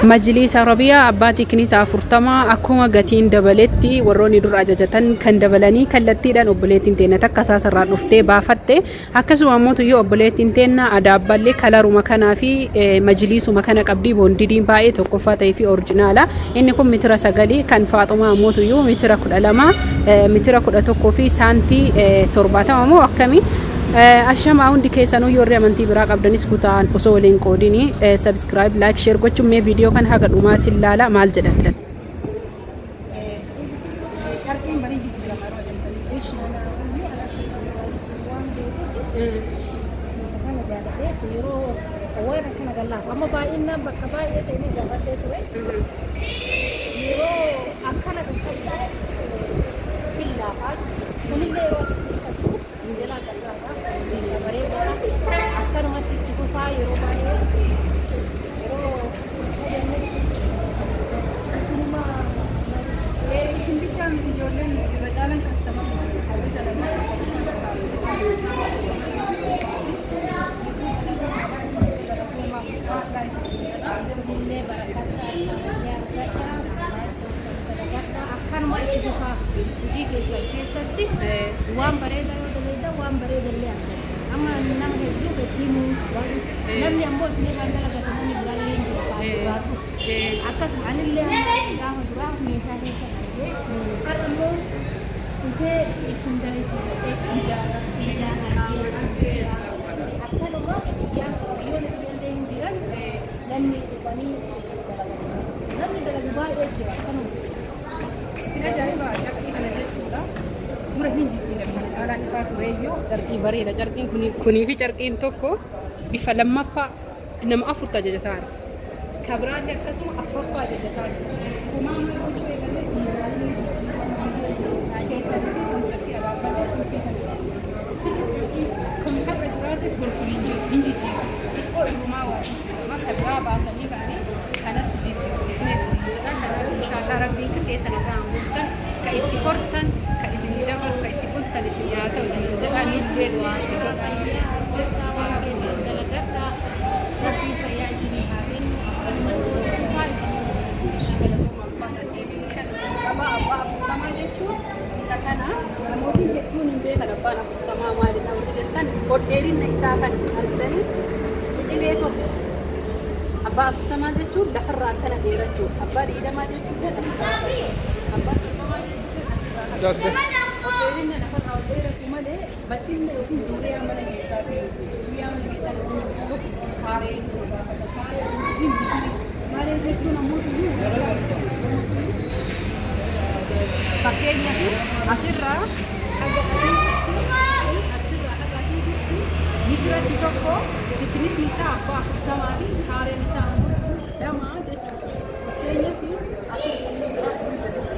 مجلس عربية أباتي كنيسة فرتما أكون قتين دبلتي وروني در أججتن كان دبلاني كالتي دان أبليتين تينا تكساس الراد نفتي بافتي هكذا وموتو يو أبليتين تينا أداب بالي كالارو مكانا في مجلس مكانا قبدي بوندين باي توقفاتي في أورجنالا إنكم متر سقالي كان فاطمة موتو يو متر كل ألما متر كل أتوقف في سانتي ترباتا ومو أكمي أشام عندي كيسانو يوري منتي براك أبدني سكوتان أصولين كوديني سبسكرايب لايك شير قطع مي فيديو كان هاجر أمات اللالا مال جدًا. كوني في جرقين توكو بفلما فا نم أفرط جدتان كبرات يكسو أفرفا جدتان كما ما يكون شيء أبا أفتما جتشو دفرات كنا غيرتشو أبا إذا ما جتشو أبا سلطما جتشو أبا نفر غيرتشو ماله بتيم يوكي زوريا ماله جيساتي زوريا ماله جيساتي خارين ماله جتشو نموت يو بكينيا أسرة نقرأ تيجوكو تكنيس نساء أبا أفتما دي خارين نساء دما جتشو بكينيا في أسرة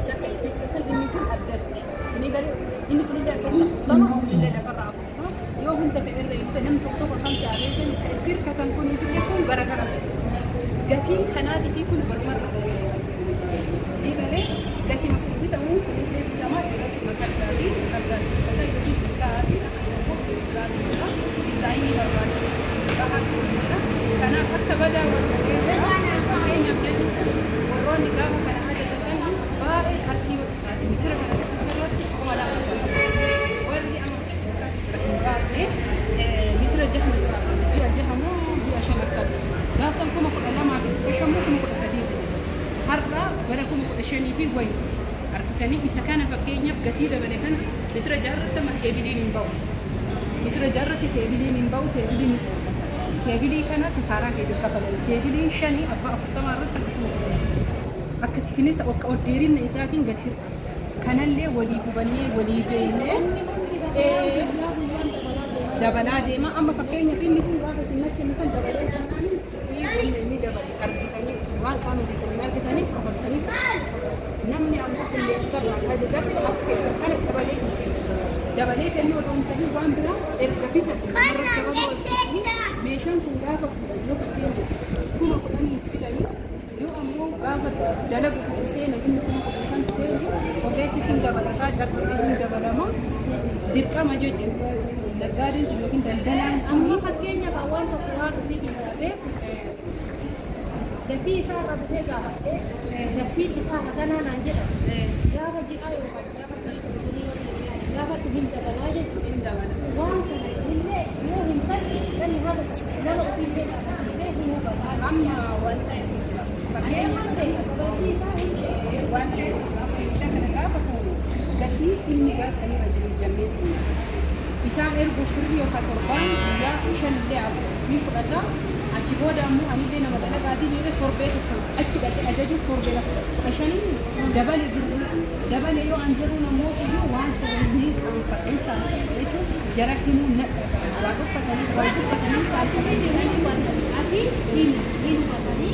إذا كنت تنميكم أدت سنيقال إني كل ده كنت طمع ولا ده فرع يوم أنت بقرر أنت نمت طبعا 5 عامين كثير كتن كوني فيكم بركة راسك قتيم خنادي فيكم بالمرة سنيقال قتيم بتاعو كل تمام قتيم كتابي أبدا كتابي كتابي ديزاين برباد بحث كنا حتى بدأ والكيسة فين يبدأ وروني قاموا كنا حاجة تانية باقي أرشيو متر ولا وردي أمر جهنم متر جهنم جهنم عشان الكاس ده سامكم كل ما في بشمكم كل سديد هرّا بركم كل شيء في وين أرتني إذا كان فكيني في كثير بنهن متر جهرت ما تبيني من باو متر جهرت تبيني من باو تبيني كنا كسارة كده كفل تبيني شني أبغى أفتما رت أكتر كنيسة أو ديرين إنساتين كثير كان اللي ولي بني ولي بينه دبلا ديما أما فكيني في اللي كنا بس إنك كنا دبلا كمان دبلا أرتني وان كانوا بيسمينا كتاني كفل كنيسة نمني أمك اللي سبنا هذا جاب أكثر سبحان دبلا دبلا تاني ورون تاني وان بلا إرتبي ميشان كنا كفل فكيني كنا كلامي فيلاني يو أمو قافت دلب سينا إنكم سبحان سيني وقيت في دبلا راجع في دبلا ما dirka ma jechu dagarin su yokin dandanan su amma fakkeenya ba wanta kuwa fi ginabe دفي سارة بهيجا دفي سارة كان أنا عندنا يا رجل أيوة يا رجل هم دبلاجة هم دبلا وانسى اللي يوم فات كان هذا لا لا في شيء أما وانت فكين وانت شكل رافقه دفي إني قال سنين الجميل بسام إرجو كريو كتربان يا إيشان اللي عبد ميفردا أشيبودا مو أني دينا مثلا قاعدين يقول فوربيت أشيب أجدي فوربيت عشان دبل يو أنجرونا مو يو وانس وني أم فإنسان ليشو جركينو نت لابد فتاني واجب فتاني سالفة أكيد إن فتاني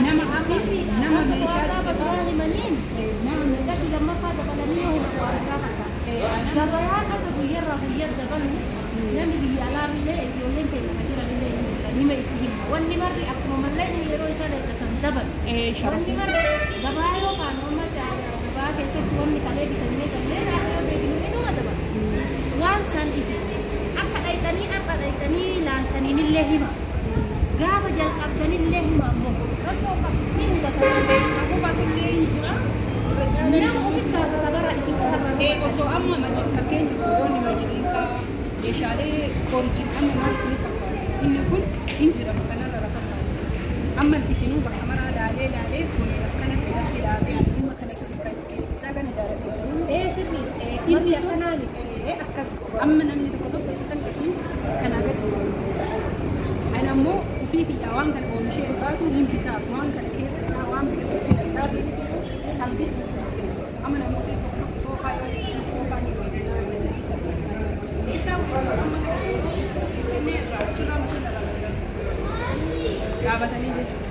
نما أكيد نما هذا بطلاني منين نعم لكن لما فات بلانيه هو gabayaan guyyaa dabalu namni biyya alaabillee ijoolleen keenya kan jiranillee nima itti hima wanni marri akkuma mallee yeroo isaan eeggatan dabalu wanni marri gabaa yookaan amma gabaa keessatti wanni kalee bitannee kanneen akka beeknu inuma dabalu waan san isi akka dhayxanii laaltaniinillee hima gaafa jalqabdanillee hima ammoo rakkoo qabxiin hubatanii hubatillee hin jira nama ofitti gaafa bara isin osoo amma fakkeen roonni majlisaa meeshaalee koorijiin amma maal isinii fakkaata inni kun hin jira kanarra rafa isaanii amma isinuu bakka maraa laalee kun akkana filatti laalee dhimma kana keessaa kana jaalatee sirrii inni akkanaani akkas amma namni tokko isisan kanaa gadi ani ammoo ofii biyyaa waan kana oomishee baasuu hin bitaaf waan kana keessa isaa waan biqiltuu filataa beeku sanbitu amma namoota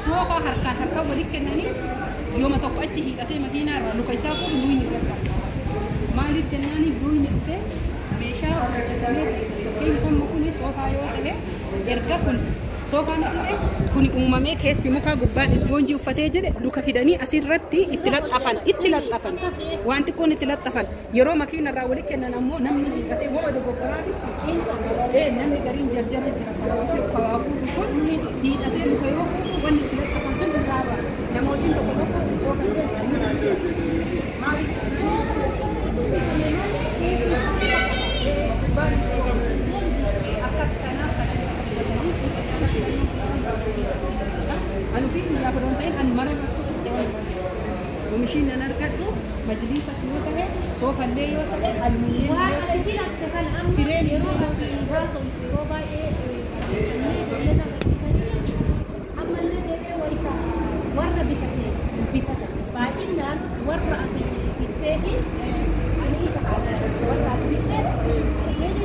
soofaa harkaan walitti kennanii yooma tokko achi hiixatee makiinaa irraa luka isaa kun luyni irra maaliif jennaani luyni dhufee meeshaa hojjetamee yookiin immoo kun soofaa yoo ta'e erga kun soofaan ta'e kun uumamee keessi mukaa gubbaan ispoonjii uffatee jedhe luka fidanii asirratti itti laxxafan wanti kun itti laxxafan yeroo makiina irraa walitti kennan ammoo namni hiixatee waa dogoggoraa namni gariin jarjara jira kawaafuu kun hiixatee luka yoo wanni itti laxxafan sun irraa namootiin tokko soofaa akkas kanaaf anu fi ya berontai an marah komishin nargadu majlis asio tahe sofa le yo tahe aluminium wah ada bilang sekali ambil yo bagi baso yo bae amalnya dede waita warna bitake batin dan warna bitake ini isa ada warna bitake jadi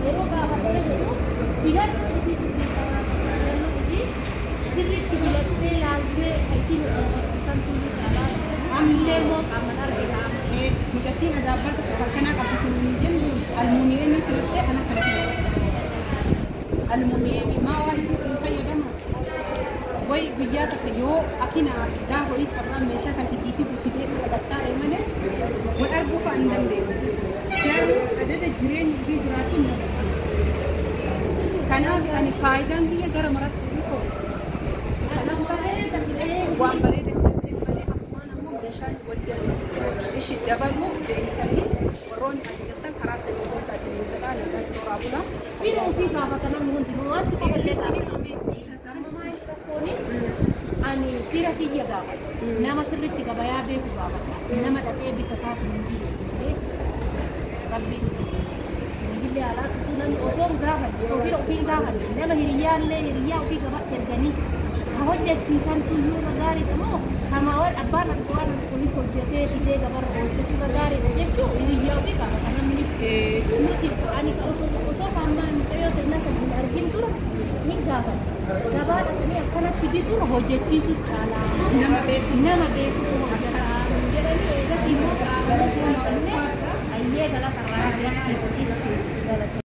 yo bawa itu tidak sirriitti filattee laaltee isin santuuti caalaa amillee immoo qaamaadhaan eegaa mucattiin adaabbata akkanaa qabbisuun jennu almuuniyeemii filattee ana kana almuuniyeemii maa waa isin fayyadama wayi guyyaa takka yoo akina gaafa ho'i carraan meeshaa kan isiitti buufitee dhagattaa malee wal arguu fa'aa hin dandeenye garuu adada jireenya ofii jiraachuun kanaaf ani faayidaan biyya gara maratti waan bareeda malee asumaan ammoo meeshaan waliin ishi dabaluu beekanii warroonni ajajatan karaa sadii goota isin jedhaa nagaan toraa bulaa fiiloo fi gaafatan namni hundinuu waan si qaballee ani fira kiyya gaafata nama sirriitti gabayaa beeku gaafata nama dhaqee bitataa kun hin rabbi sinigillee alaatti sun namni osoo gaafanne osoo fira ofiin gaafanne nama hiriyyaallee hiriyyaa ofii gabatti erganii hojjechiisan tuyyuu magaariidha moo kamaawwan abbaan waan kunis hojjetee fidee gabarra hojjechuu magaariidha jechuun hiriyyaa ofii gaafata namni nuti ani osoo saammaa mucayyoo ta'inna kan hin argin tura ni gaafata gabaa dhaqanii akkanatti bituu hojjechiisuu caalaa nama beeku jedhanii eegas immoo qaamanii ayyee galata irraa